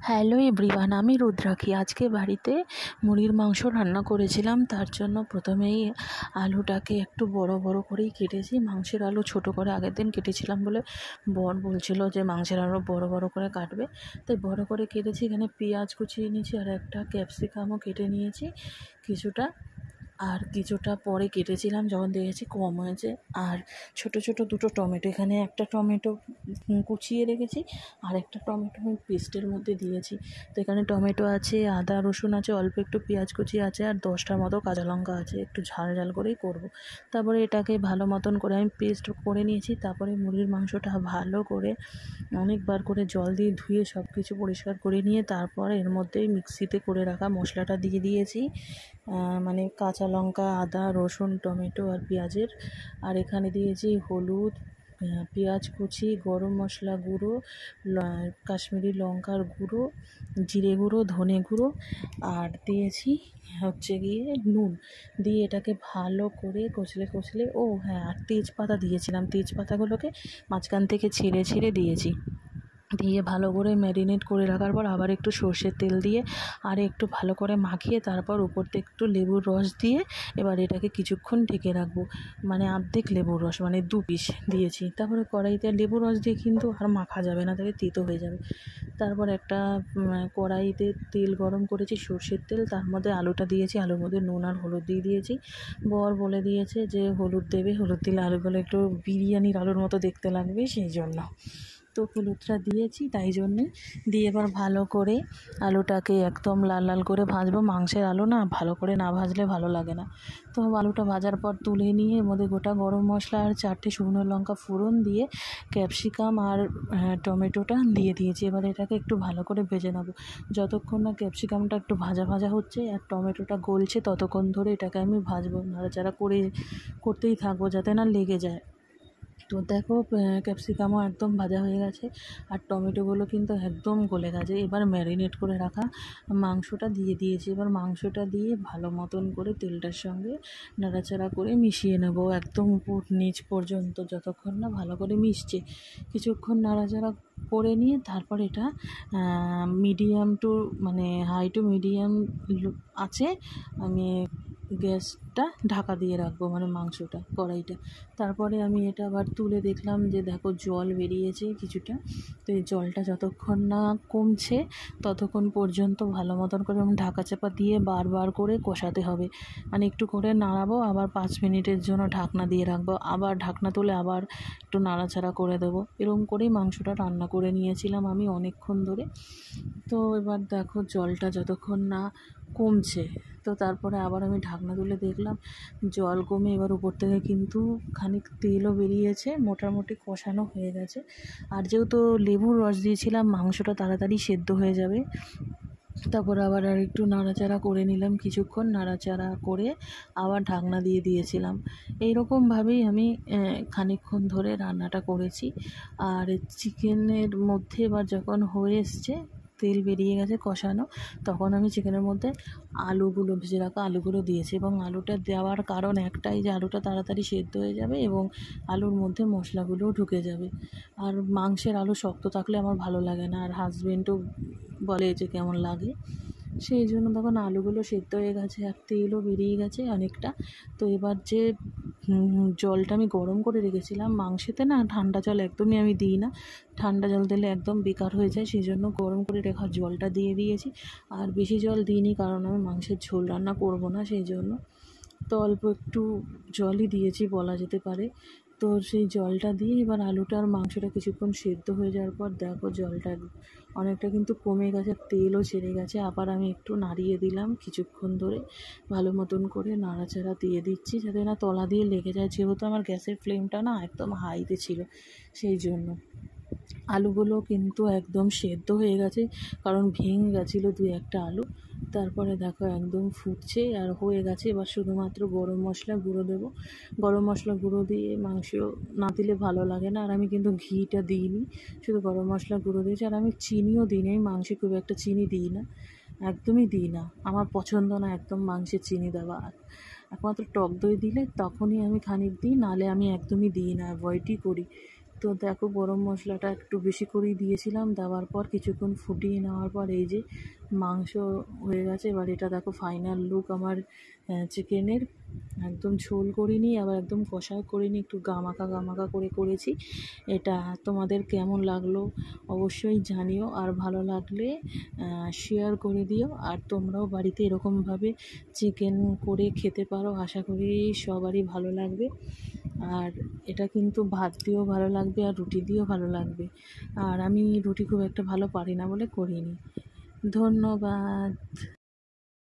Hello everyone, আমি রুদ্রাক্ষী। আজকে বাড়িতে মুরগির মাংস রান্না করেছিলাম। তার জন্য প্রথমেই আলুটাকে একটু বড় বড় করেই কেটেছি। মাংসের আলু ছোট করে আগের দিন কেটেছিলাম বলে বর বলছিল যে মাংসের আলু বড় বড় করে কাটবে, তাই বড় করে কেটেছি। এখানে পেঁয়াজ কুচিয়ে নিয়েছি আর একটা ক্যাপসিকামও কেটে নিয়েছি কিছুটা পরে কেটেছিলাম যখন দেখেছি কম হয়েছে। আর ছোট ছোট দুটো টমেটো, এখানে একটা টমেটো কুচিয়ে রেখেছি আর একটা টমেটো আমি পেস্টের মধ্যে দিয়েছি। তো এখানে টমেটো আছে, আদা রসুন আছে, অল্প একটু পেঁয়াজ কুচি আছে আর 10টার মতো কাঁচা লঙ্কা আছে। একটু ঝাল ঝাল করেই করব। তারপরে এটাকে ভালো মতন করে আমি পেস্ট করে নিয়েছি। তারপরে মুরগির মাংসটা ভালো করে অনেকবার করে জল দিয়ে ধুয়ে সব কিছু পরিষ্কার করে নিয়ে তারপর এর মধ্যেই মিক্সিতে করে রাখা মশলাটা দিয়ে দিয়েছি। মানে কাঁচা লঙ্কা, আদা রসুন টমেটো আর পেঁয়াজের। আর এখানে দিয়েছি হলুদ, পেঁয়াজ কুচি, গরম মশলা গুঁড়ো, কাশ্মীরি লঙ্কার গুঁড়ো, জিরে গুঁড়ো, ধনে গুঁড়ো আর দিয়েছি গিয়ে নুন। দিয়ে এটাকে ভালো করে কষলে আর তেজপাতা দিয়েছিলাম। তেজপাতাগুলোকে মাঝখান থেকে ছিঁড়ে ছিঁড়ে দিয়েছি। দিয়ে ভালো করে ম্যারিনেট করে রাখার পর আবার একটু সর্ষের তেল দিয়ে আর একটু ভালো করে মাখিয়ে তারপর উপর থেকে একটু লেবুর রস দিয়ে এবার এটাকে কিছুক্ষণ ঢেকে রাখবো। মানে অর্ধেক লেবুর রস, মানে 2 পিস দিয়েছি। তারপরে কড়াইতে লেবুর রস দিয়ে কিন্তু আর মাখা যাবে না, তাহলে তেতো হয়ে যাবে। তারপর একটা কড়াইতে তেল গরম করেছি, সর্ষের তেল, তার মধ্যে আলুটা দিয়েছি। আলুর মধ্যে নুন আর হলুদ দিয়েছি। বর বলে দিয়েছে যে হলুদ দেবে, হলুদ দিলে আলুগুলো একটু বিরিয়ানির আলুর মতো দেখতে লাগবে, সেই জন্য তো হলুদটা দিয়েছি। তাই জন্যে দিয়ে এবার ভালো করে আলুটাকে একদম লাল লাল করে ভাজবো। মাংসের আলু না ভালো করে না ভাজলে ভালো লাগে না। তো আলুটা ভাজার পর তুলে নিয়ে এর মধ্যে গোটা গরম মশলা আর 4টে শুকনো লঙ্কা ফোড়ন দিয়ে ক্যাপসিকাম আর টমেটোটা দিয়ে দিয়েছি। এবার এটাকে একটু ভালো করে ভেজে নেবো। যতক্ষণ না ক্যাপসিকামটা একটু ভাজা ভাজা হচ্ছে আর টমেটোটা গলছে ততক্ষণ ধরে এটাকে আমি ভাজবো, নাড়াচাড়া করতেই থাকবো যাতে না লেগে যায়। তো দেখো ক্যাপসিকামও একদম ভাজা হয়ে গেছে আর টমেটোগুলো কিন্তু একদম গলে গেছে। এবার ম্যারিনেট করে রাখা মাংসটা দিয়ে দিয়েছি। এবার মাংসটা দিয়ে ভালো মতন করে তেলটার সঙ্গে নাড়াচাড়া করে মিশিয়ে নেব একদম উপর নিচ পর্যন্ত, যতক্ষণ না ভালো করে মিশছে। কিছুক্ষণ নাড়াচাড়া করে নিয়ে তারপর এটা হাই টু মিডিয়াম আছে আমি গ্যাসটা ঢাকা দিয়ে রাখবো, মানে মাংসটা কড়াইটা। তারপরে আমি এটা আবার তুলে দেখলাম যে দেখো জল বেরিয়েছে কিছুটা। তো এই জলটা যতক্ষণ না কমছে ততক্ষণ পর্যন্ত ভালো মতন করে ঢাকা চাপা দিয়ে বারবার করে কষাতে হবে। মানে একটু করে নাড়াবো, আবার 5 মিনিটের জন্য ঢাকনা দিয়ে রাখবো, আবার ঢাকনা তুলে আবার একটু নাড়াচাড়া করে দেবো। এরকম করেই মাংসটা রান্না করে নিয়েছিলাম আমি অনেকক্ষণ ধরে। তো এবার দেখো জলটা যতক্ষণ না কমছে, তো তারপরে আবার আমি ঢাকনা তুলে দেখলাম জল কমে এবার উপর থেকে কিন্তু খানিক তেলও বেরিয়েছে, মোটামুটি কষানো হয়ে গেছে। আর যেহেতু লেবুর রস দিয়েছিলাম মাংসটা তাড়াতাড়ি সেদ্ধ হয়ে যাবে। তারপর আবার আর একটু নাড়াচাড়া করে নিলাম, কিছুক্ষণ নাড়াচাড়া করে আবার ঢাকনা দিয়ে দিয়েছিলাম। এইরকমভাবেই আমি খানিকক্ষণ ধরে রান্নাটা করেছি। আর চিকেনের মধ্যে এবার যখন হয়ে এসছে, তেল বেরিয়ে গেছে কষানো, তখন আমি চিকেনের মধ্যে ভেজে রাখা আলুগুলো দিয়েছি। এবং আলুটা দেওয়ার কারণ একটাই যে আলুটা তাড়াতাড়ি সেদ্ধ হয়ে যাবে এবং আলুর মধ্যে মশলাগুলোও ঢুকে যাবে। আর মাংসের আলু শক্ত থাকলে আমার ভালো লাগে না, আর হাজবেন্ডও বলে যে কেমন লাগে, সেই জন্য তখন আলুগুলো সেদ্ধ হয়ে গেছে আর তেলও বেরিয়ে গেছে অনেকটা। তো এবার যে জলটা আমি গরম করে রেখেছিলাম, মাংসেতে না ঠান্ডা জল একদমই আমি দিই না, ঠান্ডা জল দিলে একদম বেকার হয়ে যায়, সেই জন্য গরম করে রেখা জলটা দিয়ে দিয়েছি। আর বেশি জল দিইনি, কারণ আমি মাংসের ঝোল রান্না করব না, সেই জন্য। তো অল্প একটু জলই দিয়েছি বলা যেতে পারে। তো সেই জলটা দিয়ে এবার আলুটা আর মাংসটা কিছুক্ষণ সেদ্ধ হয়ে যাওয়ার পর দেখো জলটা অনেকটা কিন্তু কমে গেছে, তেলও ছেড়ে গেছে। আবার আমি একটু নাড়িয়ে দিলাম কিছুক্ষণ ধরে, ভালো মতন করে নাড়াচাড়া দিয়ে দিচ্ছি যাতে না তলা দিয়ে লেগে যায়, যেহেতু আমার গ্যাসের ফ্লেমটা না একদম হাইতে ছিল, সেই জন্য। আলুগুলো কিন্তু একদম সেদ্ধ হয়ে গেছে, কারণ ভেঙে গেছিলো 2-1টা আলু। তারপরে দেখো একদম ফুটছে আর হয়ে গেছে। এবার শুধুমাত্র গরম মশলা গুঁড়ো দেবো। গরম মশলা গুঁড়ো দিয়ে মাংস না দিলে ভালো লাগে না, আর আমি কিন্তু ঘিটা দিইনি, শুধু গরম মশলা গুঁড়ো দিয়েছি। আর আমি চিনিও দিইনি, আমি মাংসে খুব একটা চিনি দিই না, একদমই দিই না, আমার পছন্দ না একদম মাংসে চিনি দেওয়া। একমাত্র টক দই দিলে তখনই আমি খানিক দিই, নাহলে আমি একদমই দিই না, অ্যাভয়েডই করি। তো দেখো গরম মশলাটা একটু বেশি করেই দিয়েছিলাম, দেওয়ার পর কিছুক্ষণ ফুটিয়ে নেওয়ার পর এই যে মাংস হয়ে গেছে। এবার এটা দেখো ফাইনাল লুক আমার চিকেনের। একদম ঝোল করিনি, আবার একদম কষাও করিনি, একটু গামাখা করে করেছি। এটা তোমাদের কেমন লাগলো অবশ্যই জানিও, আর ভালো লাগলে শেয়ার করে দিও। আর তোমরাও বাড়িতে এরকমভাবে চিকেন করে খেতে পারো, আশা করি সবারই ভালো লাগবে। আর এটা কিন্তু ভাত দিয়েও ভালো লাগবে আর রুটি দিয়েও ভালো লাগবে। আর আমি রুটি খুব একটা ভালো পারি না বলে করিনি। ধন্যবাদ।